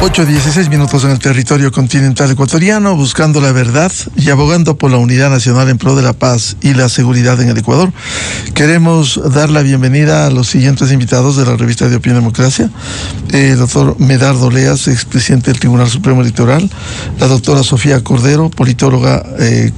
8:16 en el territorio continental ecuatoriano, buscando la verdad y abogando por la unidad nacional en pro de la paz y la seguridad en el Ecuador. Queremos dar la bienvenida a los siguientes invitados de la revista de Opinión Democracia: el doctor Medardo Oleas, expresidente del Tribunal Supremo Electoral; la doctora Sofía Cordero, politóloga,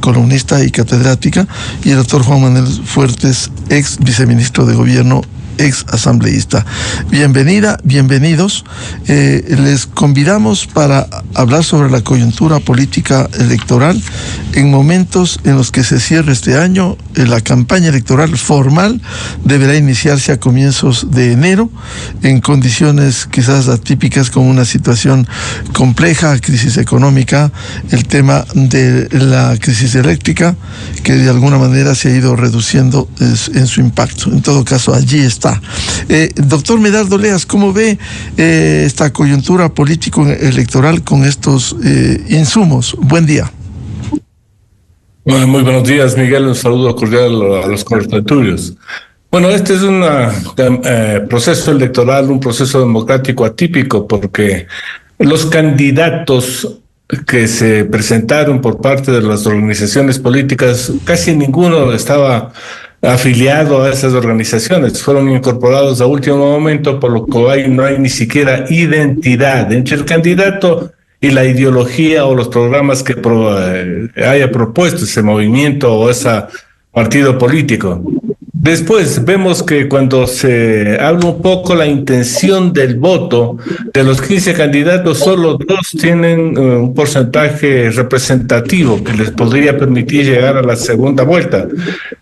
columnista y catedrática; y el doctor Juan Manuel Fuertes, ex viceministro de Gobierno, ex asambleísta. Bienvenida, bienvenidos. Les convidamos para hablar sobre la coyuntura política electoral en momentos en los que se cierra este año. La campaña electoral formal deberá iniciarse a comienzos de enero, en condiciones quizás atípicas, con una situación compleja, crisis económica, el tema de la crisis eléctrica, que de alguna manera se ha ido reduciendo en su impacto. En todo caso, allí está. Doctor Medardo Oleas, ¿cómo ve esta coyuntura político-electoral con estos insumos? Buen día. Bueno, muy buenos días, Miguel. Un saludo cordial a los contertulios. Bueno, este es un proceso electoral, un proceso democrático atípico, porque los candidatos que se presentaron por parte de las organizaciones políticas, casi ninguno estaba afiliado a esas organizaciones, fueron incorporados a último momento, por lo que no hay ni siquiera identidad entre el candidato y la ideología o los programas que haya propuesto ese movimiento o ese partido político. Después vemos que cuando se habla un poco la intención del voto, de los 15 candidatos, solo 2 tienen un porcentaje representativo que les podría permitir llegar a la segunda vuelta.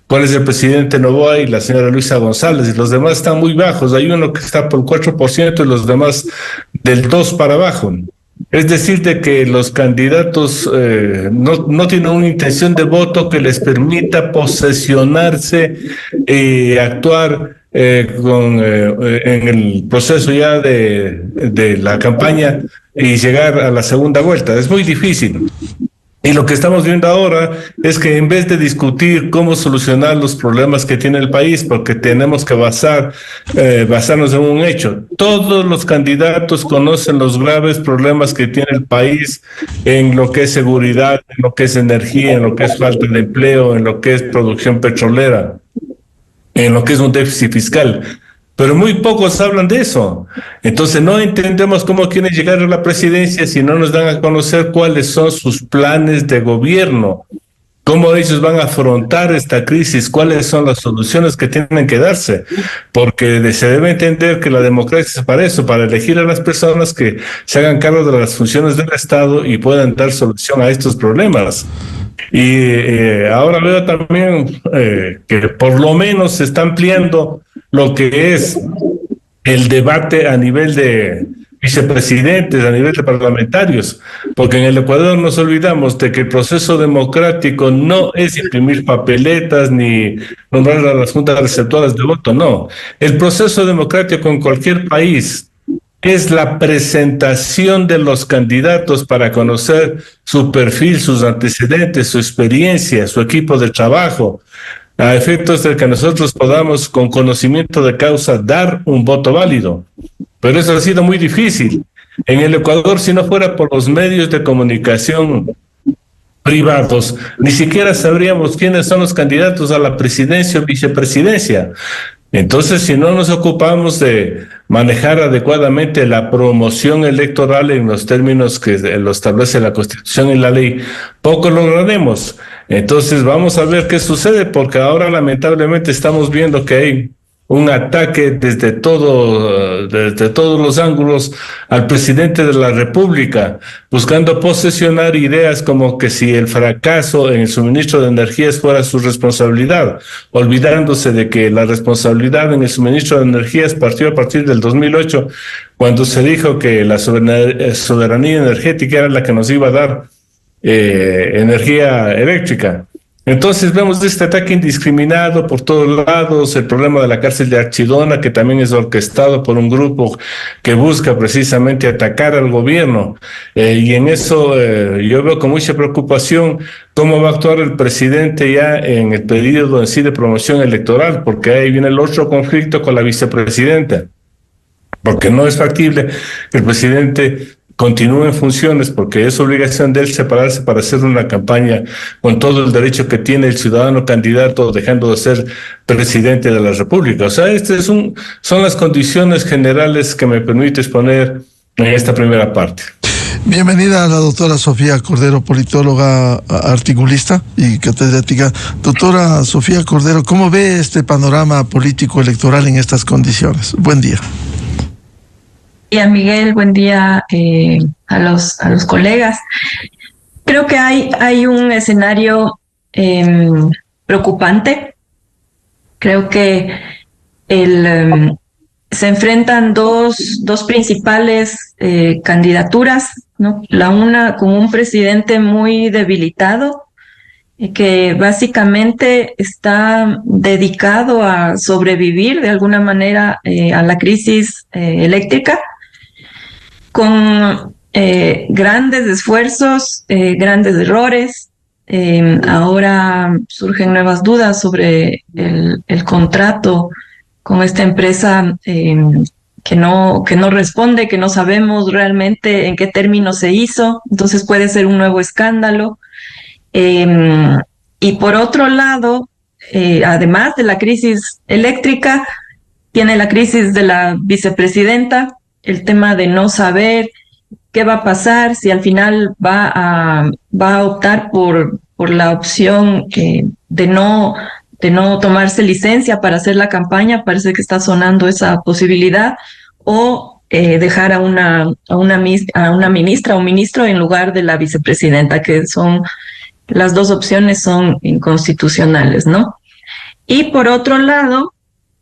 ¿Cuál es el presidente Noboa y la señora Luisa González? Y los demás están muy bajos. Hay uno que está por 4% y los demás del 2% para abajo. Es decir, de que los candidatos no tienen una intención de voto que les permita posesionarse y actuar en el proceso ya de la campaña y llegar a la segunda vuelta. Es muy difícil. Y lo que estamos viendo ahora es que, en vez de discutir cómo solucionar los problemas que tiene el país, porque tenemos que basarnos en un hecho, todos los candidatos conocen los graves problemas que tiene el país en lo que es seguridad, en lo que es energía, en lo que es falta de empleo, en lo que es producción petrolera, en lo que es un déficit fiscal. Pero muy pocos hablan de eso. Entonces no entendemos cómo quieren llegar a la presidencia si no nos dan a conocer cuáles son sus planes de gobierno, cómo ellos van a afrontar esta crisis, cuáles son las soluciones que tienen que darse, porque se debe entender que la democracia es para eso, para elegir a las personas que se hagan cargo de las funciones del Estado y puedan dar solución a estos problemas. Y ahora veo también que por lo menos se está ampliando lo que es el debate a nivel de vicepresidentes, a nivel de parlamentarios, porque en el Ecuador nos olvidamos de que el proceso democrático no es imprimir papeletas ni nombrar a las juntas receptoras de voto, no. El proceso democrático en cualquier país es la presentación de los candidatos para conocer su perfil, sus antecedentes, su experiencia, su equipo de trabajo, a efectos de que nosotros podamos, con conocimiento de causa, dar un voto válido. Pero eso ha sido muy difícil. En el Ecuador, si no fuera por los medios de comunicación privados, ni siquiera sabríamos quiénes son los candidatos a la presidencia o vicepresidencia. Entonces, si no nos ocupamos de manejar adecuadamente la promoción electoral en los términos que lo establece la Constitución y la ley, poco lograremos. Entonces, vamos a ver qué sucede, porque ahora lamentablemente estamos viendo que hay un ataque desde todos los ángulos al presidente de la República, buscando posesionar ideas como que si el fracaso en el suministro de energías fuera su responsabilidad, olvidándose de que la responsabilidad en el suministro de energías partió a partir del 2008, cuando se dijo que la soberanía energética era la que nos iba a dar energía eléctrica. Entonces vemos este ataque indiscriminado por todos lados, el problema de la cárcel de Archidona, que también es orquestado por un grupo que busca precisamente atacar al gobierno. Y en eso yo veo con mucha preocupación cómo va a actuar el presidente ya en el periodo en sí de promoción electoral, porque ahí viene el otro conflicto con la vicepresidenta, porque no es factible que el presidente continúe en funciones, porque es obligación de él separarse para hacer una campaña con todo el derecho que tiene el ciudadano candidato, dejando de ser presidente de la República. O sea, son las condiciones generales que me permite exponer en esta primera parte. Bienvenida a la doctora Sofía Cordero, politóloga, articulista y catedrática. Doctora Sofía Cordero, ¿cómo ve este panorama político electoral en estas condiciones? Buen día. Buen día, Miguel, buen día a los colegas. Creo que hay un escenario preocupante. Creo que se enfrentan dos principales candidaturas, ¿no? La una con un presidente muy debilitado, que básicamente está dedicado a sobrevivir de alguna manera a la crisis eléctrica, con grandes esfuerzos, grandes errores. Ahora surgen nuevas dudas sobre el contrato con esta empresa que no responde, que no sabemos realmente en qué términos se hizo, entonces puede ser un nuevo escándalo. Y por otro lado, además de la crisis eléctrica, tiene la crisis de la vicepresidenta, el tema de no saber qué va a pasar, si al final va a optar por la opción de no tomarse licencia para hacer la campaña. Parece que está sonando esa posibilidad, o dejar a una ministra o ministro en lugar de la vicepresidenta, que son las dos opciones son inconstitucionales, ¿no? Y por otro lado,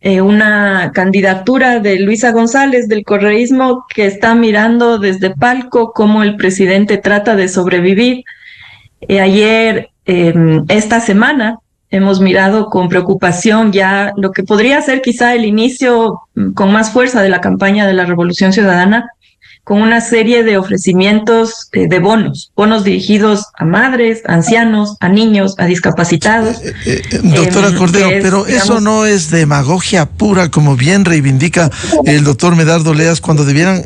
una candidatura de Luisa González del correísmo, que está mirando desde palco cómo el presidente trata de sobrevivir. Esta semana, hemos mirado con preocupación ya lo que podría ser quizá el inicio con más fuerza de la campaña de la Revolución Ciudadana, con una serie de ofrecimientos de bonos dirigidos a madres, a ancianos, a niños, a discapacitados. Doctora Cordero, pero eso no es demagogia pura, como bien reivindica el doctor Medardo Leas, cuando debieran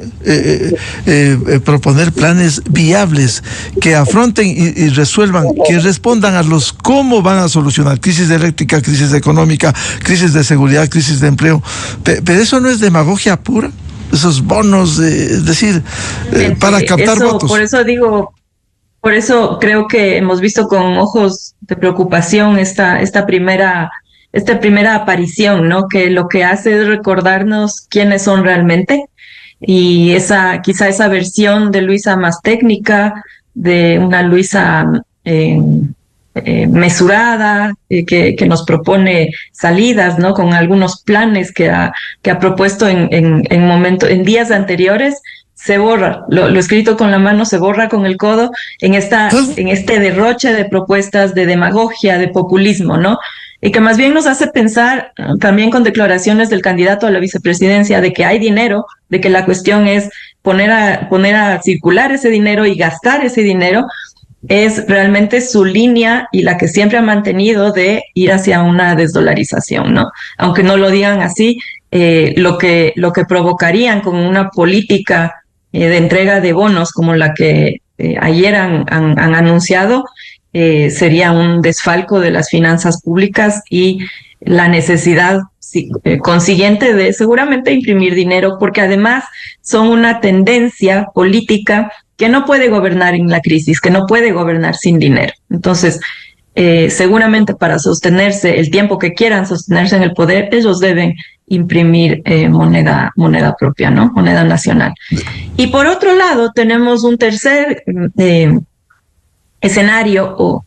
proponer planes viables que afronten y resuelvan, que respondan a los cómo van a solucionar crisis eléctrica, crisis económica, crisis de seguridad, crisis de empleo. Pero eso no es demagogia pura. Esos bonos, es decir, para captar votos. Por eso creo que hemos visto con ojos de preocupación esta primera aparición, ¿no? Que lo que hace es recordarnos quiénes son realmente, y quizá esa versión de Luisa más técnica, de una Luisa mesurada, que nos propone salidas, ¿no? Con algunos planes que ha propuesto en días anteriores. Se borra, lo escrito con la mano se borra con el codo en este derroche de propuestas de demagogia, de populismo, ¿no? Y que más bien nos hace pensar, también con declaraciones del candidato a la vicepresidencia, de que hay dinero, de que la cuestión es poner a circular ese dinero y gastar ese dinero. Es realmente su línea, y la que siempre ha mantenido, de ir hacia una desdolarización, ¿no? Aunque no lo digan así, lo que provocarían con una política de entrega de bonos como la que ayer han anunciado, sería un desfalco de las finanzas públicas y la necesidad consiguiente de seguramente imprimir dinero, porque además son una tendencia política que no puede gobernar en la crisis, que no puede gobernar sin dinero. Entonces, seguramente para sostenerse el tiempo que quieran sostenerse en el poder, ellos deben imprimir moneda propia, ¿no? Moneda nacional. Y por otro lado, tenemos un tercer escenario,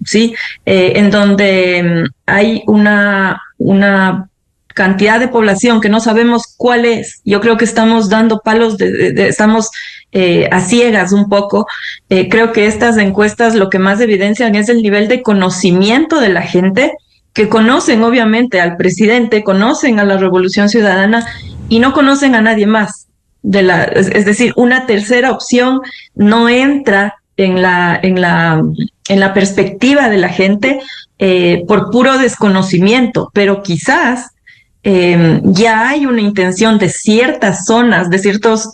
en donde hay una cantidad de población que no sabemos cuál es. Yo creo que estamos dando palos, estamos a ciegas un poco. Creo que estas encuestas lo que más evidencian es el nivel de conocimiento de la gente, que conocen obviamente al presidente, conocen a la Revolución Ciudadana y no conocen a nadie más. Es decir, una tercera opción no entra en la perspectiva de la gente por puro desconocimiento, pero quizás ya hay una intención de ciertas zonas, de ciertas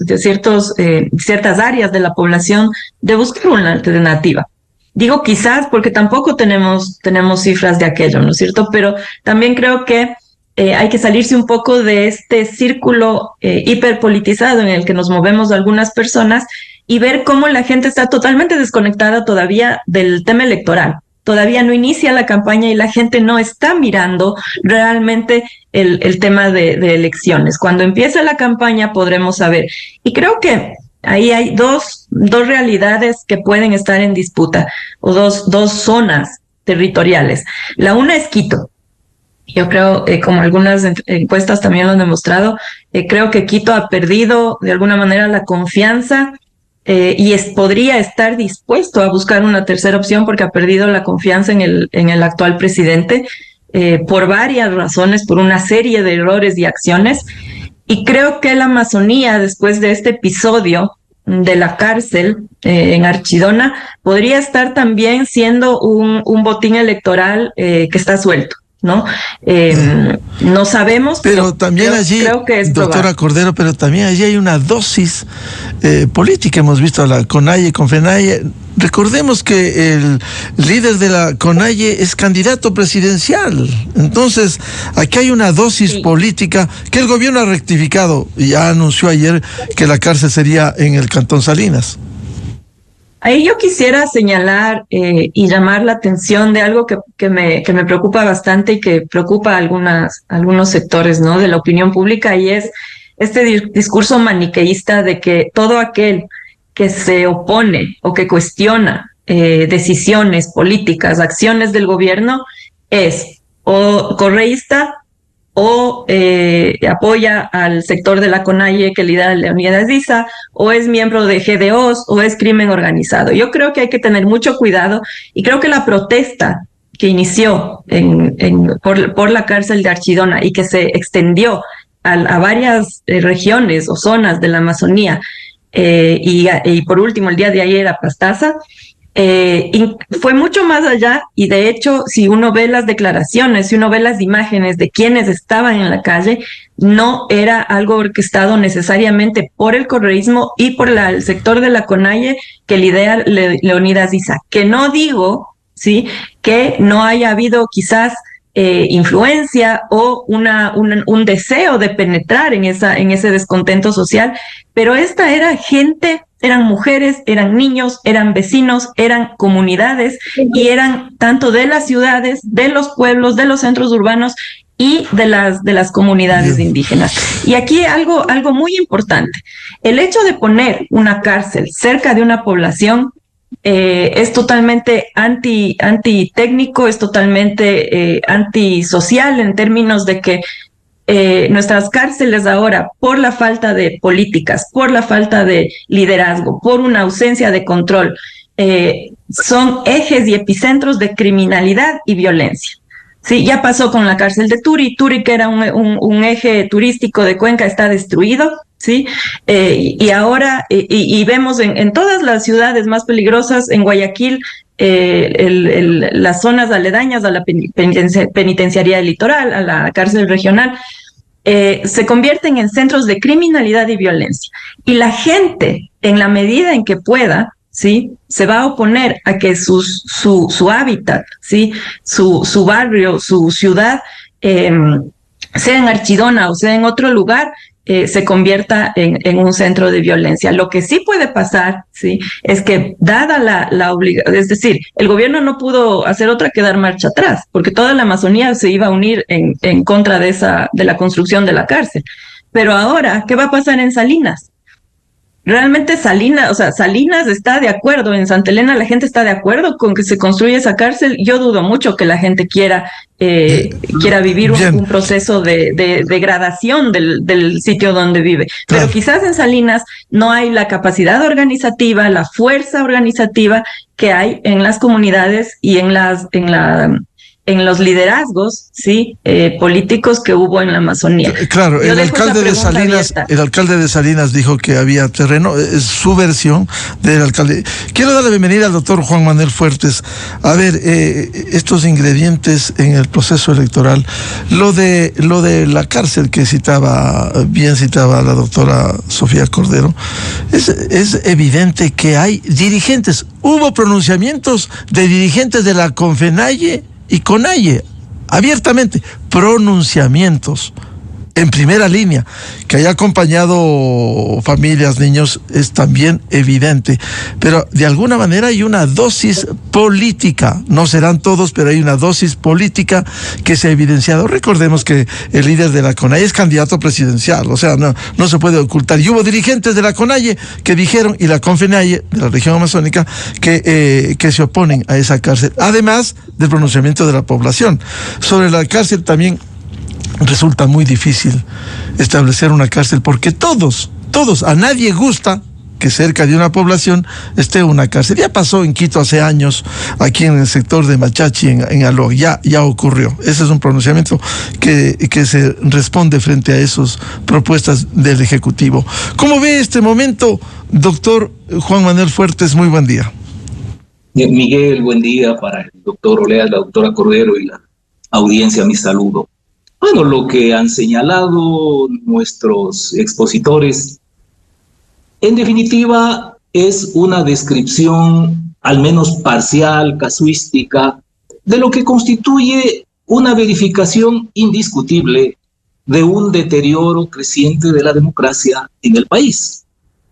áreas de la población de buscar una alternativa. Digo quizás porque tampoco tenemos cifras de aquello, ¿no es cierto? Pero también creo que hay que salirse un poco de este círculo hiperpolitizado en el que nos movemos algunas personas y ver cómo la gente está totalmente desconectada todavía del tema electoral. Todavía no inicia la campaña y la gente no está mirando realmente el tema de elecciones. Cuando empiece la campaña podremos saber. Y creo que ahí hay dos realidades que pueden estar en disputa, o dos zonas territoriales. La una es Quito. Yo creo, como algunas encuestas también lo han demostrado, creo que Quito ha perdido de alguna manera la confianza y podría estar dispuesto a buscar una tercera opción porque ha perdido la confianza en el actual presidente por varias razones, por una serie de errores y acciones. Y creo que la Amazonía, después de este episodio de la cárcel en Archidona, podría estar también siendo un botín electoral que está suelto, ¿no? No sabemos, pero también allí, creo que es doctora probable. Cordero, pero también allí hay una dosis política. Hemos visto a la CONAIE, CONFENAIE. Recordemos que el líder de la CONAIE es candidato presidencial. Entonces, aquí hay una dosis política que el gobierno ha rectificado y ya anunció ayer que la cárcel sería en el Cantón Salinas. Ahí yo quisiera señalar y llamar la atención de algo que me preocupa bastante y que preocupa a algunos sectores, ¿no?, de la opinión pública, y es este discurso maniqueísta de que todo aquel que se opone o que cuestiona decisiones políticas, acciones del gobierno, es o correísta o apoya al sector de la CONAIE que lidera Leonidas Diza, o es miembro de GDOs, o es crimen organizado. Yo creo que hay que tener mucho cuidado, y creo que la protesta que inició por la cárcel de Archidona y que se extendió a varias regiones o zonas de la Amazonía, y por último el día de ayer a Pastaza, fue mucho más allá, y de hecho, si uno ve las declaraciones, si uno ve las imágenes de quienes estaban en la calle, no era algo orquestado necesariamente por el correísmo y por el sector de la CONAIE que lidera Leonidas Diza. Que no digo, ¿sí?, que no haya habido quizás influencia o un deseo de penetrar en ese descontento social, pero esta era gente. Eran mujeres, eran niños, eran vecinos, eran comunidades, y eran tanto de las ciudades, de los pueblos, de los centros urbanos y de las comunidades indígenas. Y aquí algo muy importante: el hecho de poner una cárcel cerca de una población es totalmente antitécnico, es totalmente antisocial, en términos de que nuestras cárceles ahora, por la falta de políticas, por la falta de liderazgo, por una ausencia de control, son ejes y epicentros de criminalidad y violencia. Sí, ya pasó con la cárcel de Turi, que era un eje turístico de Cuenca, está destruido, ¿sí? Y ahora, y vemos en todas las ciudades más peligrosas, en Guayaquil, las zonas aledañas a la penitenciaría del litoral, a la cárcel regional, se convierten en centros de criminalidad y violencia. Y la gente, en la medida en que pueda, ¿sí?, se va a oponer a que su hábitat, ¿sí?, su barrio, su ciudad, sea en Archidona o sea en otro lugar, se convierta en un centro de violencia. Lo que sí puede pasar, ¿sí?, es que dada la obligación, es decir, el gobierno no pudo hacer otra que dar marcha atrás, porque toda la Amazonía se iba a unir en contra de la construcción de la cárcel. Pero ahora, ¿qué va a pasar en Salinas? Realmente Salinas está de acuerdo, en Santa Elena la gente está de acuerdo con que se construya esa cárcel. Yo dudo mucho que la gente quiera vivir un proceso de degradación del sitio donde vive. Claro. Pero quizás en Salinas no hay la capacidad organizativa, la fuerza organizativa que hay en las comunidades y en en los liderazgos, sí, políticos que hubo en la Amazonía. Claro, el alcalde de Salinas dijo que había terreno, es su versión del alcalde. Quiero darle bienvenida al doctor Juan Manuel Fuertes. A ver, estos ingredientes en el proceso electoral, lo de la cárcel que citaba la doctora Sofía Cordero, es evidente que hay dirigentes, hubo pronunciamientos de dirigentes de la Confenalle y CONAIE, abiertamente, pronunciamientos en primera línea. Que haya acompañado familias, niños, es también evidente, pero de alguna manera hay una dosis política, no serán todos, pero hay una dosis política que se ha evidenciado. Recordemos que el líder de la CONAIE es candidato presidencial, o sea, no se puede ocultar, y hubo dirigentes de la CONAIE que dijeron, y la CONFENAIE de la región amazónica, que se oponen a esa cárcel, además del pronunciamiento de la población. Sobre la cárcel también resulta muy difícil establecer una cárcel, porque todos, a nadie gusta que cerca de una población esté una cárcel. Ya pasó en Quito hace años, aquí en el sector de Machachi, en Alo, ya ocurrió. Ese es un pronunciamiento que se responde frente a esas propuestas del Ejecutivo. ¿Cómo ve este momento, doctor Juan Manuel Fuertes? Muy buen día. Miguel, buen día para el doctor Olea, la doctora Cordero y la audiencia, mi saludo. Bueno, lo que han señalado nuestros expositores, en definitiva, es una descripción, al menos parcial, casuística, de lo que constituye una verificación indiscutible de un deterioro creciente de la democracia en el país.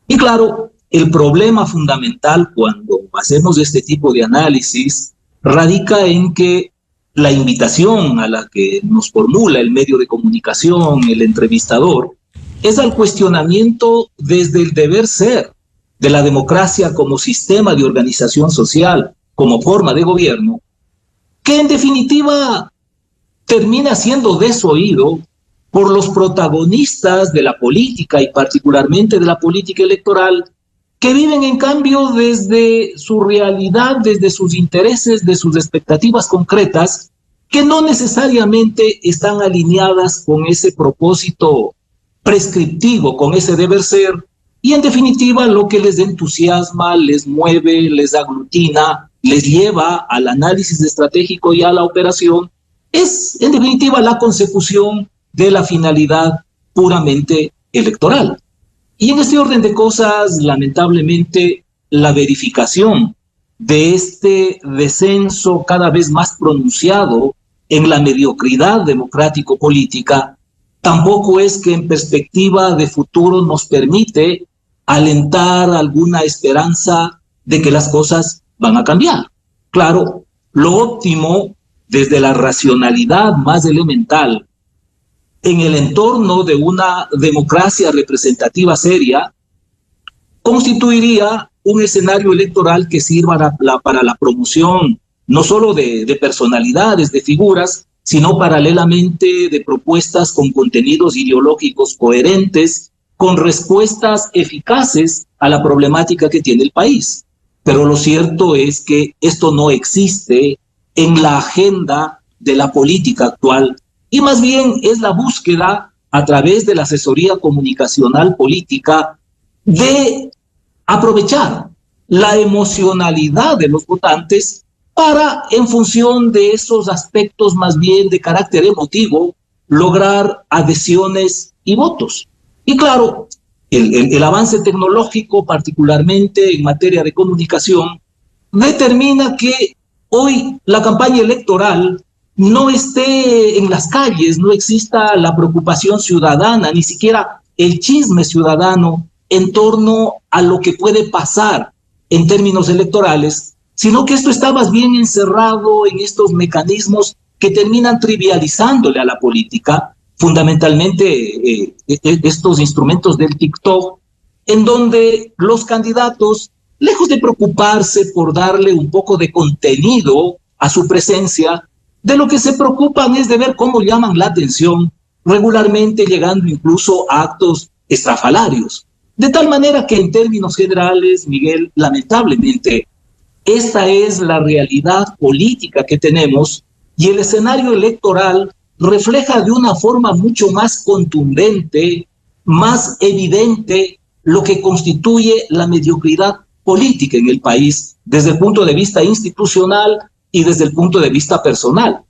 Y claro, el problema fundamental cuando hacemos este tipo de análisis radica en que la invitación a la que nos formula el medio de comunicación, el entrevistador, es al cuestionamiento desde el deber ser de la democracia como sistema de organización social, como forma de gobierno, que en definitiva termina siendo desoído por los protagonistas de la política y particularmente de la política electoral, que viven en cambio desde su realidad, desde sus intereses, de sus expectativas concretas, que no necesariamente están alineadas con ese propósito prescriptivo, con ese deber ser, y en definitiva lo que les entusiasma, les mueve, les aglutina, les lleva al análisis estratégico y a la operación, es en definitiva la consecución de la finalidad puramente electoral. Y en este orden de cosas, lamentablemente, la verificación de este descenso cada vez más pronunciado en la mediocridad democrático-política tampoco es que en perspectiva de futuro nos permite alentar alguna esperanza de que las cosas van a cambiar. Claro, lo óptimo desde la racionalidad más elemental en el entorno de una democracia representativa seria constituiría un escenario electoral que sirva para la promoción no solo de personalidades, de figuras, sino paralelamente de propuestas con contenidos ideológicos coherentes, con respuestas eficaces a la problemática que tiene el país. Pero lo cierto es que esto no existe en la agenda de la política actual, y más bien es la búsqueda a través de la asesoría comunicacional política de aprovechar la emocionalidad de los votantes para, en función de esos aspectos más bien de carácter emotivo, lograr adhesiones y votos. Y claro, el avance tecnológico, particularmente en materia de comunicación, determina que hoy la campaña electoral no esté en las calles, no exista la preocupación ciudadana, ni siquiera el chisme ciudadano en torno a lo que puede pasar en términos electorales, sino que esto está más bien encerrado en estos mecanismos que terminan trivializándole a la política, fundamentalmente estos instrumentos del TikTok, en donde los candidatos, lejos de preocuparse por darle un poco de contenido a su presencia, de lo que se preocupan es de ver cómo llaman la atención, regularmente llegando incluso a actos estrafalarios. De tal manera que en términos generales, Miguel, lamentablemente, esta es la realidad política que tenemos y el escenario electoral refleja de una forma mucho más contundente, más evidente, lo que constituye la mediocridad política en el país desde el punto de vista institucional y desde el punto de vista personal.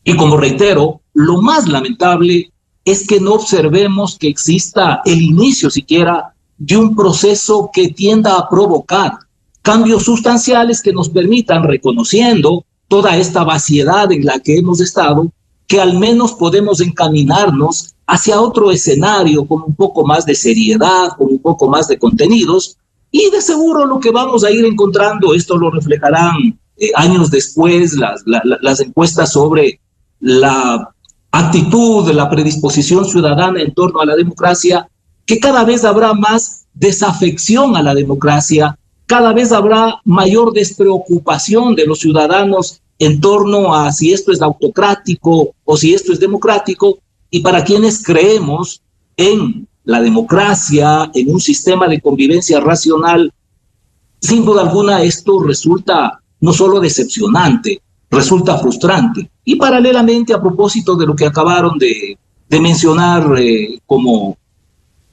Y como reitero, lo más lamentable es que no observemos que exista el inicio siquiera de un proceso que tienda a provocar cambios sustanciales que nos permitan, reconociendo toda esta vaciedad en la que hemos estado, que al menos podemos encaminarnos hacia otro escenario con un poco más de seriedad, con un poco más de contenidos, y de seguro lo que vamos a ir encontrando, esto lo reflejarán años después las encuestas sobre la actitud, la predisposición ciudadana en torno a la democracia, que cada vez habrá más desafección a la democracia, cada vez habrá mayor despreocupación de los ciudadanos en torno a si esto es autocrático o si esto es democrático, y para quienes creemos en la democracia, en un sistema de convivencia racional, sin duda alguna esto resulta no solo decepcionante, resulta frustrante. Y paralelamente, a propósito de lo que acabaron de mencionar como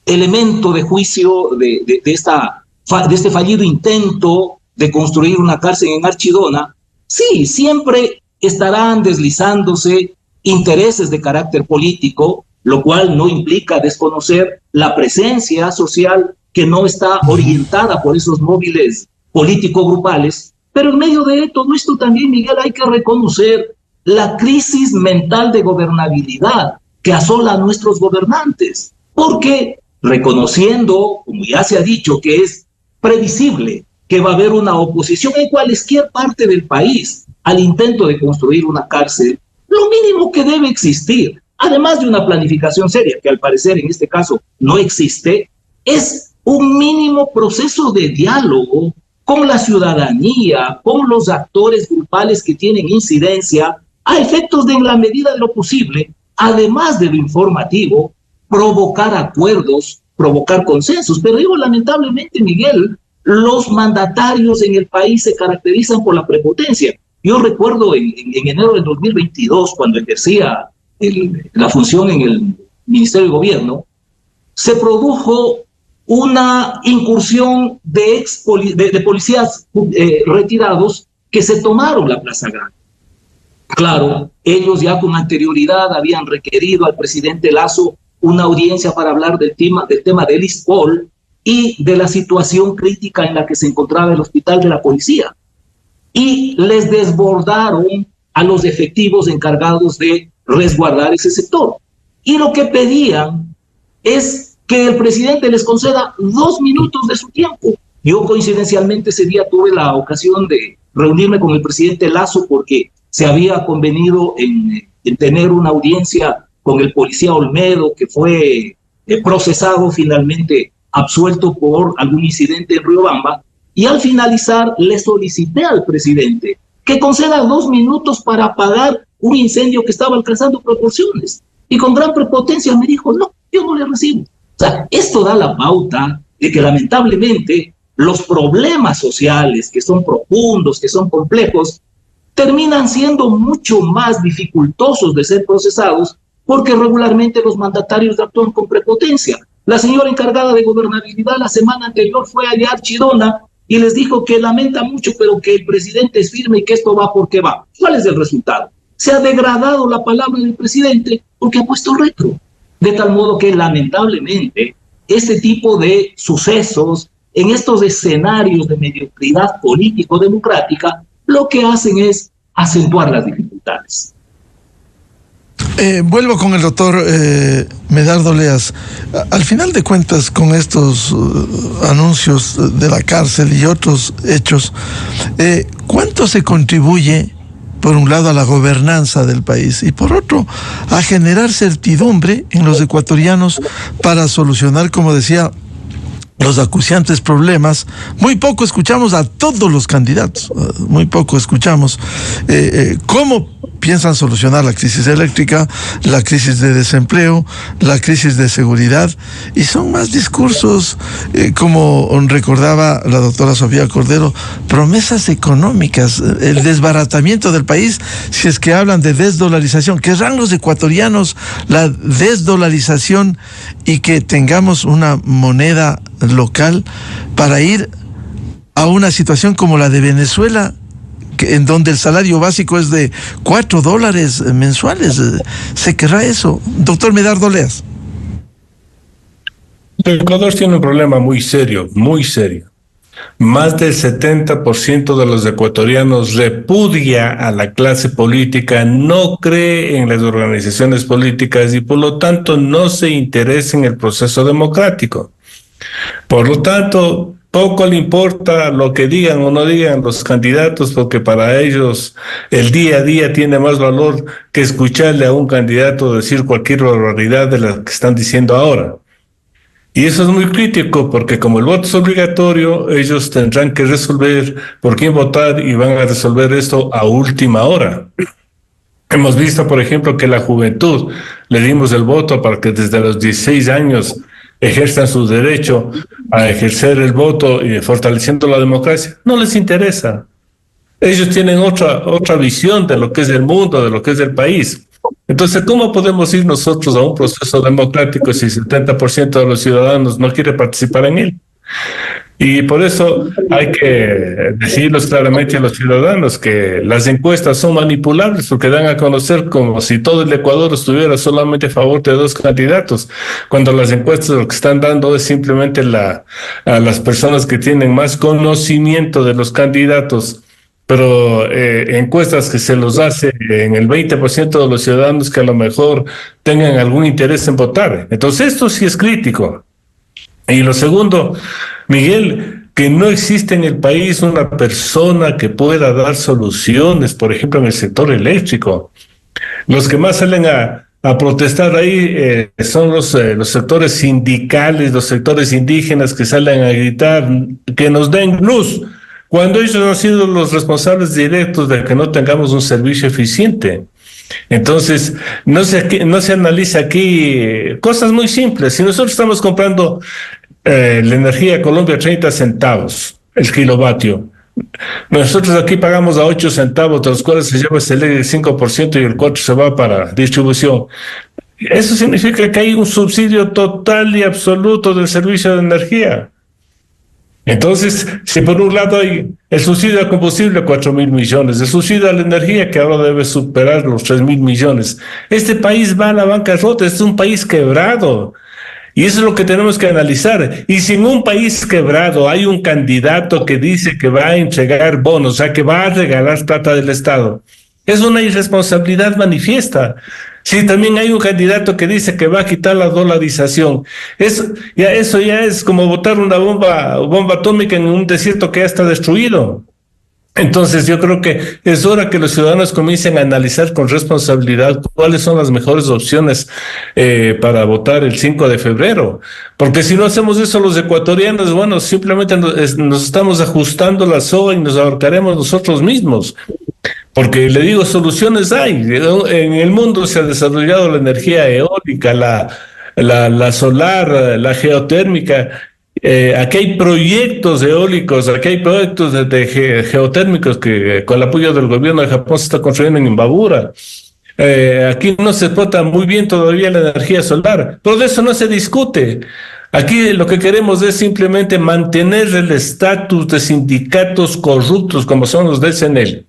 elemento de juicio de este fallido intento de construir una cárcel en Archidona, sí, siempre estarán deslizándose intereses de carácter político, lo cual no implica desconocer la presencia social que no está orientada por esos móviles político-grupales. Pero en medio de todo esto también, Miguel, hay que reconocer la crisis mental de gobernabilidad que asola a nuestros gobernantes, porque reconociendo, como ya se ha dicho, que es previsible que va a haber una oposición en cualquier parte del país al intento de construir una cárcel, lo mínimo que debe existir, además de una planificación seria, que al parecer en este caso no existe, es un mínimo proceso de diálogo con la ciudadanía, con los actores grupales que tienen incidencia, a efectos de, en la medida de lo posible, además de lo informativo, provocar acuerdos, provocar consensos. Pero digo, lamentablemente, Miguel, los mandatarios en el país se caracterizan por la prepotencia. Yo recuerdo en enero del 2022, cuando ejercía la función en el Ministerio de Gobierno, se produjo una incursión de policías retirados que se tomaron la Plaza Grande. Claro, ellos ya con anterioridad habían requerido al presidente Lasso una audiencia para hablar del tema del ISPOL y de la situación crítica en la que se encontraba el hospital de la policía. Y les desbordaron a los efectivos encargados de resguardar ese sector. Y lo que pedían es que el presidente les conceda 2 minutos de su tiempo. Yo coincidencialmente ese día tuve la ocasión de reunirme con el presidente Lasso porque se había convenido en tener una audiencia con el policía Olmedo, que fue procesado, finalmente absuelto por algún incidente en Riobamba, y al finalizar le solicité al presidente que conceda 2 minutos para apagar un incendio que estaba alcanzando proporciones. Y con gran prepotencia me dijo, no, yo no le recibo. O sea, esto da la pauta de que lamentablemente los problemas sociales, que son profundos, que son complejos, terminan siendo mucho más dificultosos de ser procesados porque regularmente los mandatarios actúan con prepotencia. La señora encargada de gobernabilidad la semana anterior fue allá a Archidona y les dijo que lamenta mucho, pero que el presidente es firme y que esto va porque va. ¿Cuál es el resultado? Se ha degradado la palabra del presidente porque ha puesto retro. De tal modo que lamentablemente este tipo de sucesos en estos escenarios de mediocridad político-democrática lo que hacen es acentuar las dificultades. Vuelvo con el doctor Medardo Oleas. Al final de cuentas, con estos anuncios de la cárcel y otros hechos, ¿cuánto se contribuye, por un lado, a la gobernanza del país y por otro, a generar certidumbre en los ecuatorianos para solucionar, como decía, los acuciantes problemas? Muy poco escuchamos a todos los candidatos, muy poco escuchamos cómo piensan solucionar la crisis eléctrica, la crisis de desempleo, la crisis de seguridad, y son más discursos, como recordaba la doctora Sofía Cordero, promesas económicas, el desbaratamiento del país, si es que hablan de desdolarización. Querrán los ecuatorianos la desdolarización y que tengamos una moneda local para ir a una situación como la de Venezuela, en donde el salario básico es de $4 mensuales. ¿Se querrá eso? Doctor Medardo Oleas. El Ecuador tiene un problema muy serio, muy serio. Más del 70% de los ecuatorianos repudia a la clase política, no cree en las organizaciones políticas y por lo tanto no se interesa en el proceso democrático. Por lo tanto, poco le importa lo que digan o no digan los candidatos, porque para ellos el día a día tiene más valor que escucharle a un candidato decir cualquier barbaridad de la que están diciendo ahora. Y eso es muy crítico porque como el voto es obligatorio, ellos tendrán que resolver por quién votar y van a resolver esto a última hora. Hemos visto, por ejemplo, que la juventud le dimos el voto para que desde los 16 años ejerzan su derecho a ejercer el voto y fortaleciendo la democracia. No les interesa. Ellos tienen otra visión de lo que es el mundo, de lo que es el país. Entonces, ¿cómo podemos ir nosotros a un proceso democrático si el 70% de los ciudadanos no quiere participar en él? Y por eso hay que decirles claramente a los ciudadanos que las encuestas son manipulables porque dan a conocer como si todo el Ecuador estuviera solamente a favor de dos candidatos, cuando las encuestas lo que están dando es simplemente a las personas que tienen más conocimiento de los candidatos, pero encuestas que se los hace en el 20% de los ciudadanos que a lo mejor tengan algún interés en votar. Entonces esto sí es crítico. Y lo segundo, Miguel, que no existe en el país una persona que pueda dar soluciones, por ejemplo, en el sector eléctrico. Los que más salen a protestar ahí son los sectores sindicales, los sectores indígenas que salen a gritar que nos den luz, cuando ellos han sido los responsables directos de que no tengamos un servicio eficiente. Entonces, no se analiza aquí cosas muy simples. Si nosotros estamos comprando la energía a Colombia 30 centavos el kilovatio, nosotros aquí pagamos a 8 centavos, de los cuales se lleva el 5% y el 4% se va para distribución. Eso significa que hay un subsidio total y absoluto del servicio de energía. Entonces, si por un lado hay el subsidio al combustible, 4.000 millones, el subsidio a la energía, que ahora debe superar los 3.000 millones, este país va a la bancarrota, este es un país quebrado. Y eso es lo que tenemos que analizar. Y si en un país quebrado hay un candidato que dice que va a entregar bonos, o sea, que va a regalar plata del Estado, es una irresponsabilidad manifiesta. Sí, también hay un candidato que dice que va a quitar la dolarización. Eso ya es como botar una bomba atómica en un desierto que ya está destruido. Entonces yo creo que es hora que los ciudadanos comiencen a analizar con responsabilidad cuáles son las mejores opciones para votar el 5 de febrero. Porque si no hacemos eso los ecuatorianos, bueno, simplemente nos estamos ajustando la soga y nos ahorcaremos nosotros mismos. Porque le digo, soluciones hay. En el mundo se ha desarrollado la energía eólica, la solar, la geotérmica. Aquí hay proyectos eólicos, aquí hay proyectos de geotérmicos que con el apoyo del gobierno de Japón se está construyendo en Imbabura. Aquí no se explota muy bien todavía la energía solar, pero de eso no se discute. Aquí lo que queremos es simplemente mantener el estatus de sindicatos corruptos como son los del CNEL,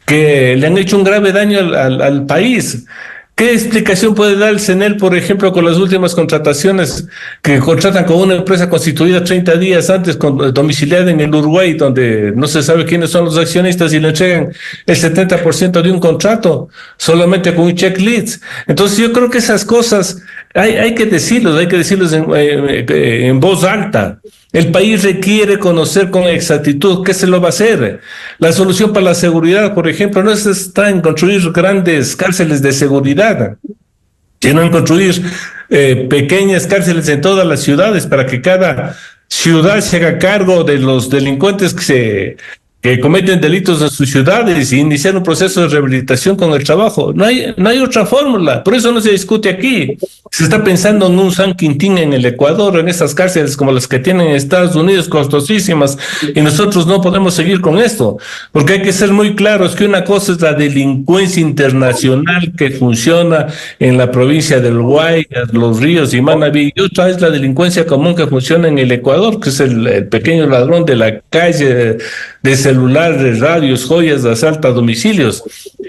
que le han hecho un grave daño al país. ¿Qué explicación puede dar el CNEL, por ejemplo, con las últimas contrataciones que contratan con una empresa constituida 30 días antes, domiciliada en el Uruguay, donde no se sabe quiénes son los accionistas y le entregan el 70% de un contrato solamente con un checklist? Entonces yo creo que esas cosas hay que decirlos en voz alta. El país requiere conocer con exactitud qué se lo va a hacer. La solución para la seguridad, por ejemplo, no está en construir grandes cárceles de seguridad, sino en construir pequeñas cárceles en todas las ciudades para que cada ciudad se haga cargo de los delincuentes que cometen delitos en sus ciudades y iniciar un proceso de rehabilitación con el trabajo. No hay otra fórmula, por eso no se discute aquí. Se está pensando en un San Quintín en el Ecuador, en esas cárceles como las que tienen en Estados Unidos, costosísimas, y nosotros no podemos seguir con esto, porque hay que ser muy claros que una cosa es la delincuencia internacional que funciona en la provincia del Guayas, Los Ríos y Manabí, y otra es la delincuencia común que funciona en el Ecuador, que es el pequeño ladrón de la calle, de celulares, radios, joyas, de asalto a domicilios.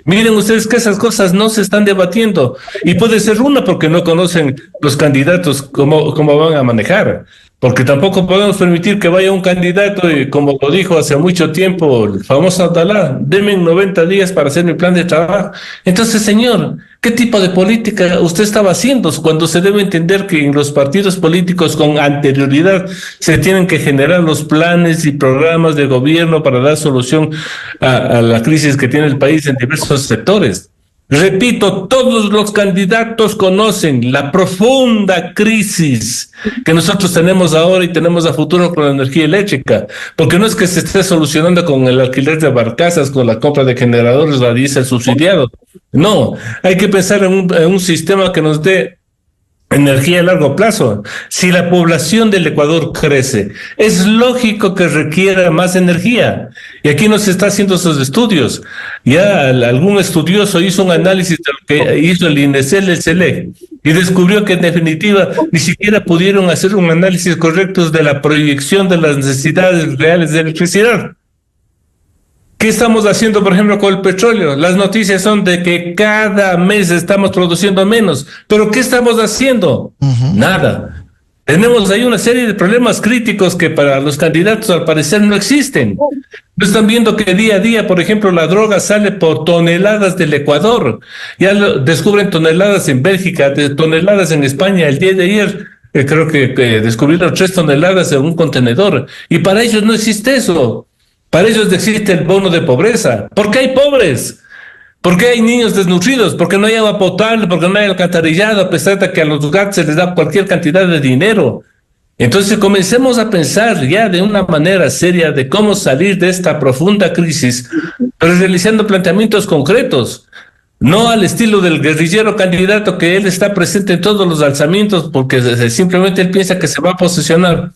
Miren ustedes que esas cosas no se están debatiendo, y puede ser una porque no conocen los candidatos cómo van a manejar, porque tampoco podemos permitir que vaya un candidato y, como lo dijo hace mucho tiempo el famoso Abdalá, denme 90 días para hacer mi plan de trabajo. Entonces, señor, ¿qué tipo de política usted estaba haciendo? Cuando se debe entender que en los partidos políticos con anterioridad se tienen que generar los planes y programas de gobierno para dar solución a la crisis que tiene el país en diversos sectores. Repito, todos los candidatos conocen la profunda crisis que nosotros tenemos ahora y tenemos a futuro con la energía eléctrica, porque no es que se esté solucionando con el alquiler de barcazas, con la compra de generadores radiales subsidiados. No, hay que pensar en un sistema que nos dé energía a largo plazo. Si la población del Ecuador crece, es lógico que requiera más energía. Y aquí no se está haciendo esos estudios. Ya algún estudioso hizo un análisis de lo que hizo el INESEL, el SELEC, y descubrió que en definitiva ni siquiera pudieron hacer un análisis correcto de la proyección de las necesidades reales de electricidad. ¿Qué estamos haciendo, por ejemplo, con el petróleo? Las noticias son de que cada mes estamos produciendo menos. ¿Pero qué estamos haciendo? Nada. Tenemos ahí una serie de problemas críticos que para los candidatos al parecer no existen. No están viendo que día a día, por ejemplo, la droga sale por toneladas del Ecuador. Ya descubren toneladas en Bélgica, toneladas en España. El día de ayer creo que descubrieron 3 toneladas en un contenedor. Y para ellos no existe eso. Para ellos existe el bono de pobreza. ¿Por qué hay pobres? ¿Por qué hay niños desnutridos? Porque no hay agua potable, porque no hay alcantarillado, a pesar de que a los gatos se les da cualquier cantidad de dinero. Entonces comencemos a pensar ya de una manera seria de cómo salir de esta profunda crisis, pero realizando planteamientos concretos, no al estilo del guerrillero candidato que él está presente en todos los alzamientos porque simplemente él piensa que se va a posicionar.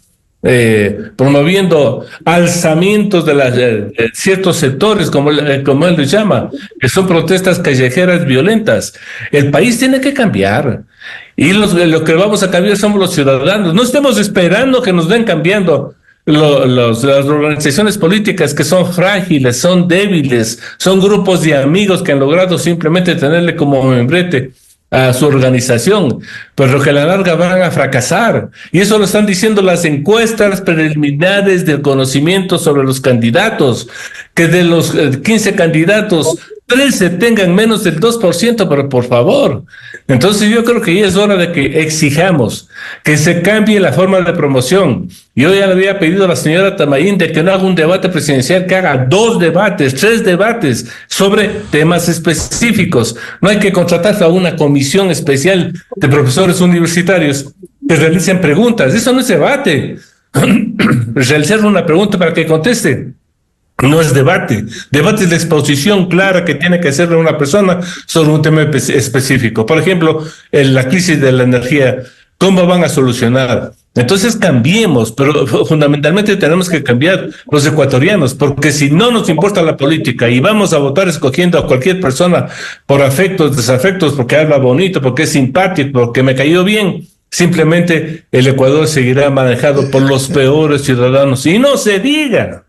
Promoviendo alzamientos de ciertos sectores, como él lo llama, que son protestas callejeras violentas. El país tiene que cambiar y lo que vamos a cambiar somos los ciudadanos. No estemos esperando que nos den cambiando las organizaciones políticas que son frágiles, son débiles, son grupos de amigos que han logrado simplemente tenerle como membrete a su organización, pero que a la larga van a fracasar. Y eso lo están diciendo las encuestas preliminares del conocimiento sobre los candidatos, que de los 15 candidatos, 13 tengan menos del 2%, pero por favor. Entonces yo creo que ya es hora de que exijamos que se cambie la forma de promoción. Yo ya le había pedido a la señora Tamaín de que no haga un debate presidencial, que haga 2 debates, 3 debates sobre temas específicos. No hay que contratar a una comisión especial de profesores universitarios que realicen preguntas. Eso no es debate. Realizar una pregunta para que conteste no es debate. Debate es la exposición clara que tiene que hacerle una persona sobre un tema específico. Por ejemplo, la crisis de la energía, ¿cómo van a solucionar? Entonces cambiemos, pero fundamentalmente tenemos que cambiar los ecuatorianos, porque si no nos importa la política y vamos a votar escogiendo a cualquier persona por afectos, desafectos, porque habla bonito, porque es simpático, porque me cayó bien, simplemente el Ecuador seguirá manejado por los peores ciudadanos. Y no se diga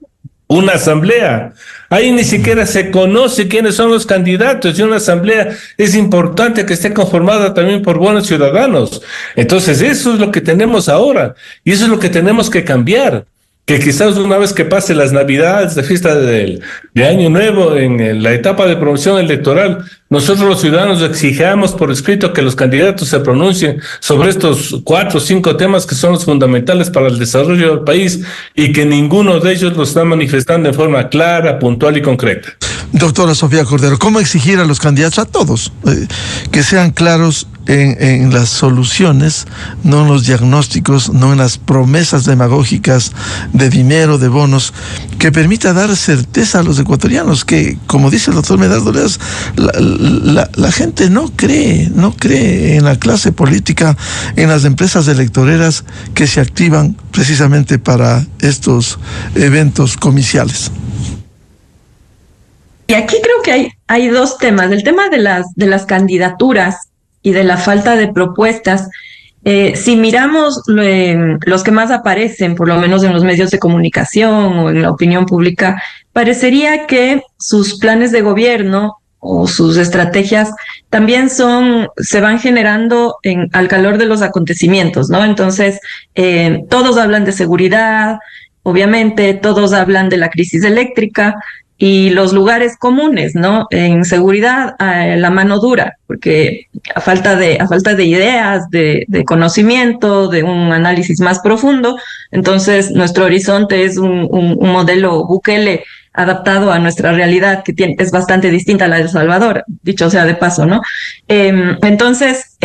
una asamblea. Ahí ni siquiera se conoce quiénes son los candidatos, y una asamblea es importante que esté conformada también por buenos ciudadanos. Entonces eso es lo que tenemos ahora y eso es lo que tenemos que cambiar. Que quizás una vez que pase las Navidades, la fiesta de Año Nuevo, en la etapa de promoción electoral, nosotros los ciudadanos exijamos por escrito que los candidatos se pronuncien sobre estos 4 o 5 temas que son los fundamentales para el desarrollo del país y que ninguno de ellos lo está manifestando en forma clara, puntual y concreta. Doctora Sofía Cordero, ¿cómo exigir a los candidatos, a todos, que sean claros en las soluciones, no en los diagnósticos, no en las promesas demagógicas de dinero, de bonos, que permita dar certeza a los ecuatorianos, que, como dice el doctor Medardo Oleas, la gente no cree en la clase política, en las empresas electoreras que se activan precisamente para estos eventos comiciales. Y aquí creo que hay dos temas. El tema de las candidaturas y de la falta de propuestas. Si miramos los que más aparecen, por lo menos en los medios de comunicación o en la opinión pública, parecería que sus planes de gobierno o sus estrategias también se van generando al calor de los acontecimientos, ¿no? Entonces, todos hablan de seguridad, obviamente, todos hablan de la crisis eléctrica, y los lugares comunes, ¿no? En seguridad, la mano dura, porque a falta de ideas, de conocimiento, de un análisis más profundo, entonces nuestro horizonte es un modelo Bukele adaptado a nuestra realidad, que es bastante distinta a la de El Salvador, dicho sea de paso, ¿no? Entonces,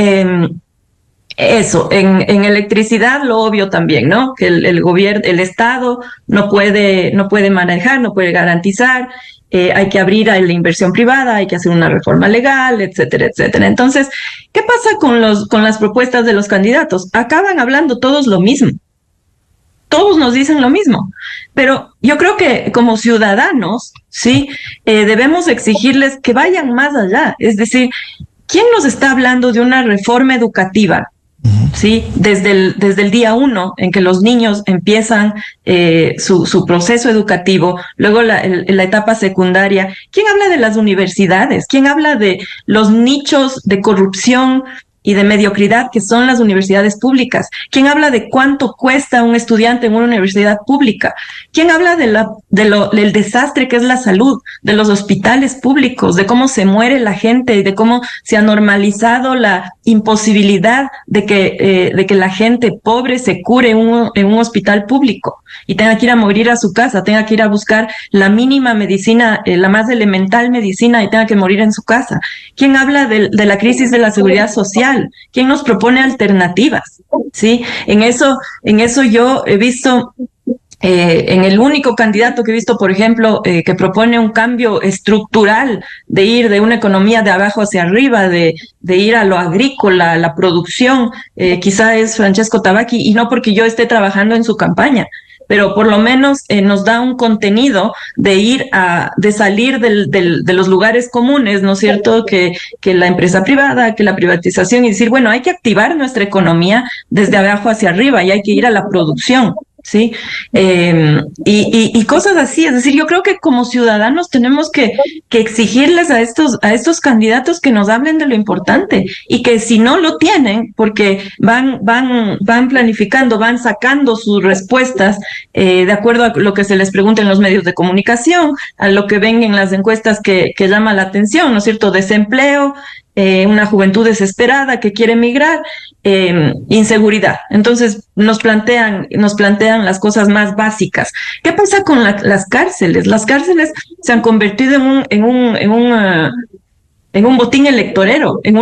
eso, en electricidad lo obvio también, ¿no? Que el gobierno, el Estado no puede manejar, no puede garantizar, hay que abrir a la inversión privada, hay que hacer una reforma legal, etcétera, etcétera. Entonces, ¿qué pasa con las propuestas de los candidatos? Acaban hablando todos lo mismo. Todos nos dicen lo mismo, pero yo creo que como ciudadanos, sí, debemos exigirles que vayan más allá. Es decir, ¿quién nos está hablando de una reforma educativa? Sí, desde el día 1 en que los niños empiezan su proceso educativo, luego la etapa secundaria. ¿Quién habla de las universidades? ¿Quién habla de los nichos de corrupción y de mediocridad que son las universidades públicas? ¿Quién habla de cuánto cuesta un estudiante en una universidad pública? ¿Quién habla del desastre que es la salud, de los hospitales públicos, de cómo se muere la gente y de cómo se ha normalizado la imposibilidad de que la gente pobre se cure en un hospital público y tenga que ir a morir a su casa, tenga que ir a buscar la mínima medicina, la más elemental medicina y tenga que morir en su casa? ¿Quién habla de la crisis de la seguridad social? ¿Quién nos propone alternativas? ¿Sí? En eso yo he visto, en el único candidato que he visto, por ejemplo, que propone un cambio estructural de ir de una economía de abajo hacia arriba, de ir a lo agrícola, a la producción, quizá es Francesco Tabacchi, y no porque yo esté trabajando en su campaña, pero por lo menos nos da un contenido de salir de los lugares comunes, ¿no es cierto? Que la empresa privada, que la privatización, y decir, bueno, hay que activar nuestra economía desde abajo hacia arriba y hay que ir a la producción. ¿Sí? Y cosas así. Es decir, yo creo que como ciudadanos tenemos que exigirles a estos candidatos que nos hablen de lo importante y que si no lo tienen, porque van planificando, van sacando sus respuestas de acuerdo a lo que se les pregunta en los medios de comunicación, a lo que ven en las encuestas que llama la atención, ¿no es cierto? Desempleo, una juventud desesperada que quiere emigrar, inseguridad. Entonces nos plantean las cosas más básicas. ¿Qué pasa con las cárceles? Las cárceles se han convertido en un botín electorero, en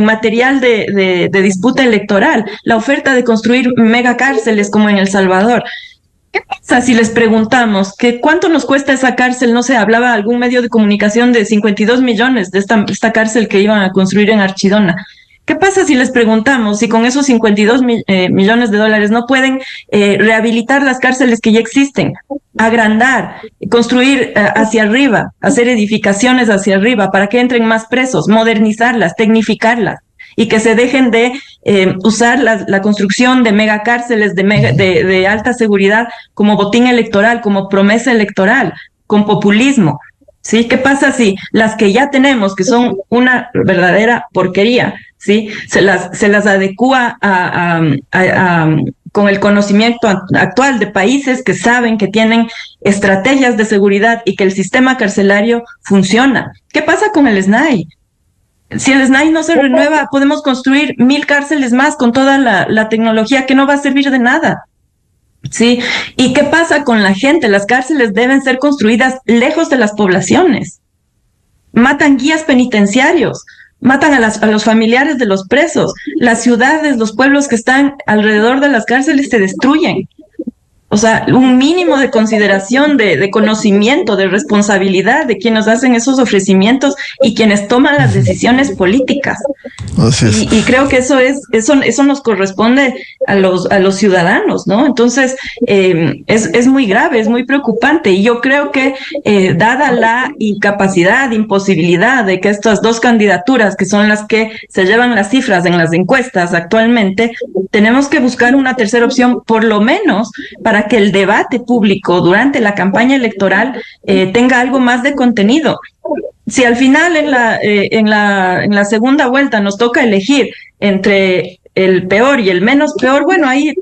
material de disputa electoral. La oferta de construir megacárceles como en El Salvador. ¿Qué pasa si les preguntamos que cuánto nos cuesta esa cárcel? No sé, hablaba algún medio de comunicación de 52 millones de esta cárcel que iban a construir en Archidona. ¿Qué pasa si les preguntamos si con esos 52 millones de dólares no pueden rehabilitar las cárceles que ya existen, agrandar, construir hacia arriba, hacer edificaciones hacia arriba para que entren más presos, modernizarlas, tecnificarlas? Y que se dejen de usar la construcción de megacárceles de alta seguridad como botín electoral, como promesa electoral, con populismo. ¿Sí? ¿Qué pasa si las que ya tenemos, que son una verdadera porquería, ¿sí? se las adecúa con el conocimiento actual de países que saben que tienen estrategias de seguridad y que el sistema carcelario funciona? ¿Qué pasa con el SNAI? Si el SNAI no se renueva, podemos construir 1000 cárceles más con toda la tecnología que no va a servir de nada. ¿Sí? ¿Y qué pasa con la gente? Las cárceles deben ser construidas lejos de las poblaciones. Matan guías penitenciarios. matan a los familiares de los presos. Las ciudades, los pueblos que están alrededor de las cárceles se destruyen. O sea, un mínimo de consideración, de conocimiento, de responsabilidad de quienes hacen esos ofrecimientos y quienes toman las decisiones políticas. Y creo que eso nos corresponde a los ciudadanos, ¿no? Entonces, es muy grave, es muy preocupante. Y yo creo que, dada la incapacidad, imposibilidad de que estas dos candidaturas, que son las que se llevan las cifras en las encuestas actualmente, tenemos que buscar una tercera opción, por lo menos para que el debate público durante la campaña electoral tenga algo más de contenido. Si al final en la segunda vuelta nos toca elegir entre el peor y el menos peor, bueno, ahí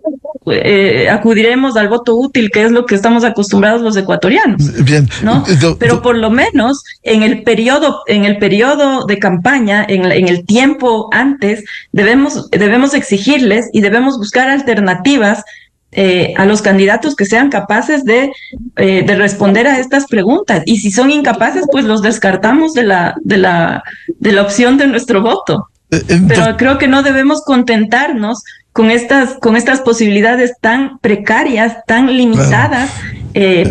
acudiremos al voto útil, que es lo que estamos acostumbrados los ecuatorianos. Bien, ¿no? Pero por lo menos en el periodo de campaña, en el tiempo antes, debemos exigirles y debemos buscar alternativas a los candidatos que sean capaces de responder a estas preguntas. Y si son incapaces, pues los descartamos de la opción de nuestro voto. Pero creo que no debemos contentarnos con estas posibilidades tan precarias, tan limitadas,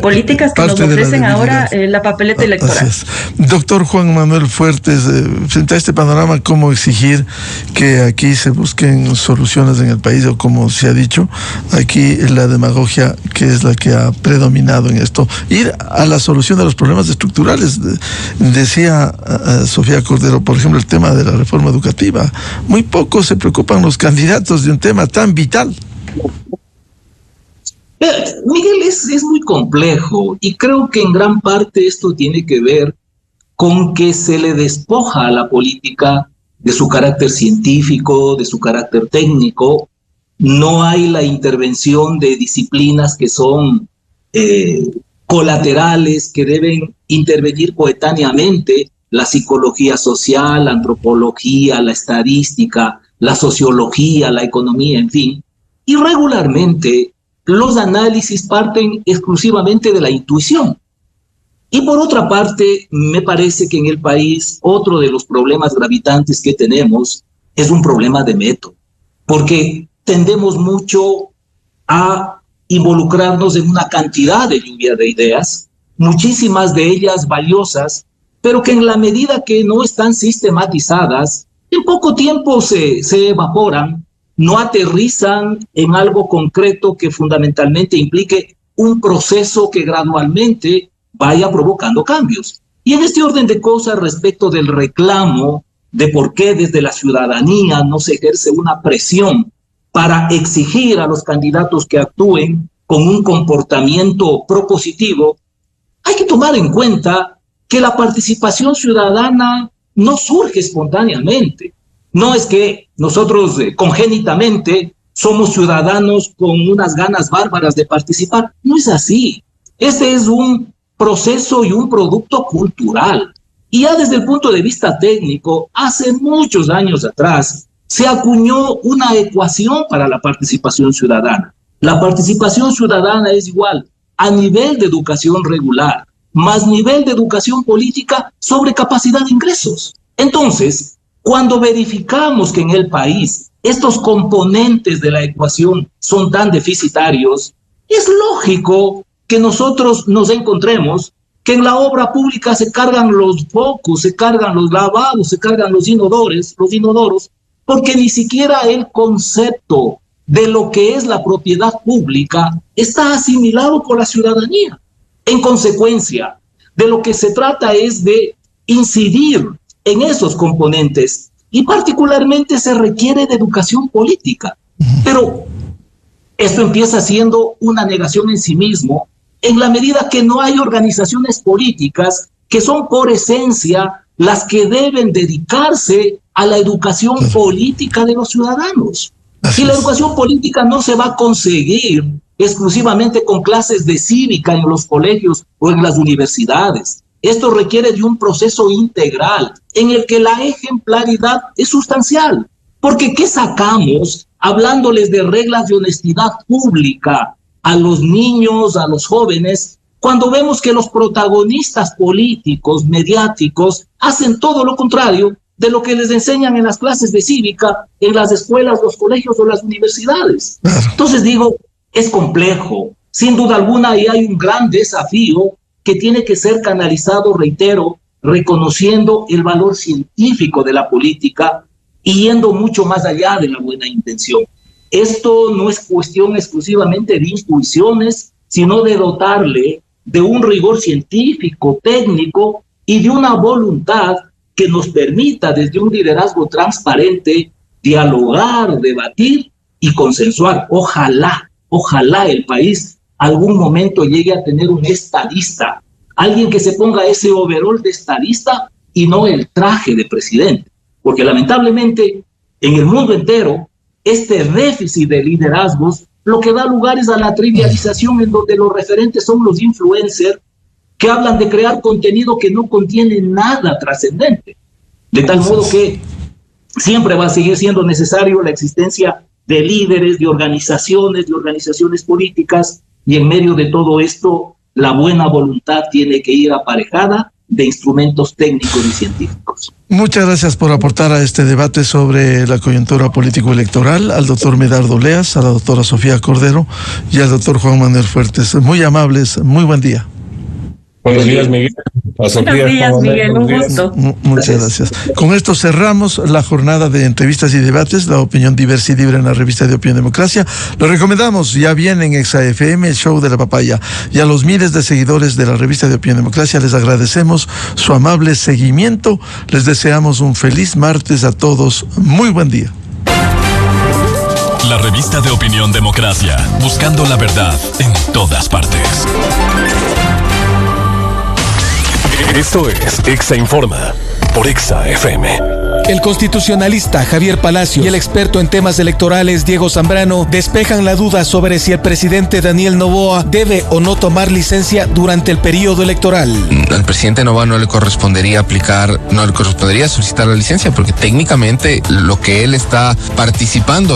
políticas que nos ofrecen ahora la papeleta electoral. Doctor Juan Manuel Fuertes, frente a este panorama, ¿cómo exigir que aquí se busquen soluciones en el país? O como se ha dicho, aquí la demagogia, que es la que ha predominado en esto, ir a la solución de los problemas estructurales. Decía Sofía Cordero, por ejemplo, el tema de la reforma educativa. Muy poco se preocupan los candidatos de un tema tan vital. Miguel, es muy complejo y creo que en gran parte esto tiene que ver con que se le despoja a la política de su carácter científico, de su carácter técnico. No hay la intervención de disciplinas que son colaterales, que deben intervenir coetáneamente: la psicología social, la antropología, la estadística, la sociología, la economía, en fin. Y regularmente los análisis parten exclusivamente de la intuición. Y por otra parte, me parece que en el país otro de los problemas gravitantes que tenemos es un problema de método, porque tendemos mucho a involucrarnos en una cantidad de lluvia de ideas, muchísimas de ellas valiosas, pero que en la medida que no están sistematizadas, en poco tiempo se evaporan, no aterrizan en algo concreto que fundamentalmente implique un proceso que gradualmente vaya provocando cambios. Y en este orden de cosas, respecto del reclamo de por qué desde la ciudadanía no se ejerce una presión para exigir a los candidatos que actúen con un comportamiento propositivo, hay que tomar en cuenta que la participación ciudadana no surge espontáneamente. No es que nosotros congénitamente somos ciudadanos con unas ganas bárbaras de participar. No es así. Este es un proceso y un producto cultural. Y ya desde el punto de vista técnico, hace muchos años atrás, se acuñó una ecuación para la participación ciudadana. La participación ciudadana es igual a nivel de educación regular más nivel de educación política sobre capacidad de ingresos. Entonces, cuando verificamos que en el país estos componentes de la ecuación son tan deficitarios, es lógico que nosotros nos encontremos que en la obra pública se cargan los focos, se cargan los lavados, se cargan los inodoros, porque ni siquiera el concepto de lo que es la propiedad pública está asimilado por la ciudadanía. En consecuencia, de lo que se trata es de incidir en esos componentes y particularmente se requiere de educación política. Pero esto empieza siendo una negación en sí mismo en la medida que no hay organizaciones políticas que son por esencia las que deben dedicarse a la educación política de los ciudadanos. Y la educación política no se va a conseguir exclusivamente con clases de cívica en los colegios o en las universidades. Esto requiere de un proceso integral en el que la ejemplaridad es sustancial. Porque ¿qué sacamos hablándoles de reglas de honestidad pública a los niños, a los jóvenes, cuando vemos que los protagonistas políticos, mediáticos, hacen todo lo contrario de lo que les enseñan en las clases de cívica, en las escuelas, los colegios o las universidades. Entonces digo, es complejo. Sin duda alguna, y hay un gran desafío que tiene que ser canalizado, reitero, reconociendo el valor científico de la política y yendo mucho más allá de la buena intención. Esto no es cuestión exclusivamente de intuiciones, sino de dotarle de un rigor científico, técnico y de una voluntad que nos permita desde un liderazgo transparente dialogar, debatir y consensuar. Ojalá el país algún momento llegue a tener un estadista, alguien que se ponga ese overol de estadista y no el traje de presidente, porque lamentablemente en el mundo entero este déficit de liderazgos lo que da lugar es a la trivialización, en donde los referentes son los influencers que hablan de crear contenido que no contiene nada trascendente, de tal modo que siempre va a seguir siendo necesario la existencia de líderes, de organizaciones políticas, y en medio de todo esto la buena voluntad tiene que ir aparejada de instrumentos técnicos y científicos. Muchas gracias por aportar a este debate sobre la coyuntura político-electoral, al doctor Medardo Oleas, a la doctora Sofía Cordero y al doctor Juan Manuel Fuertes. Muy amables, muy buen día. Buenos días, Miguel. Buenos días, Miguel, un gusto. Muchas gracias. Con esto cerramos la jornada de entrevistas y debates, la opinión diversa y libre en la revista de Opinión Democracia. Lo recomendamos, ya viene en ExaFM, el show de la papaya. Y a los miles de seguidores de la revista de Opinión Democracia les agradecemos su amable seguimiento. Les deseamos un feliz martes a todos. Muy buen día. La revista de Opinión Democracia, buscando la verdad en todas partes. Esto es Exa Informa por Exa FM. El constitucionalista Javier Palacios y el experto en temas electorales Diego Zambrano despejan la duda sobre si el presidente Daniel Noboa debe o no tomar licencia durante el periodo electoral. Al presidente Noboa no le correspondería solicitar la licencia, porque técnicamente lo que él está participando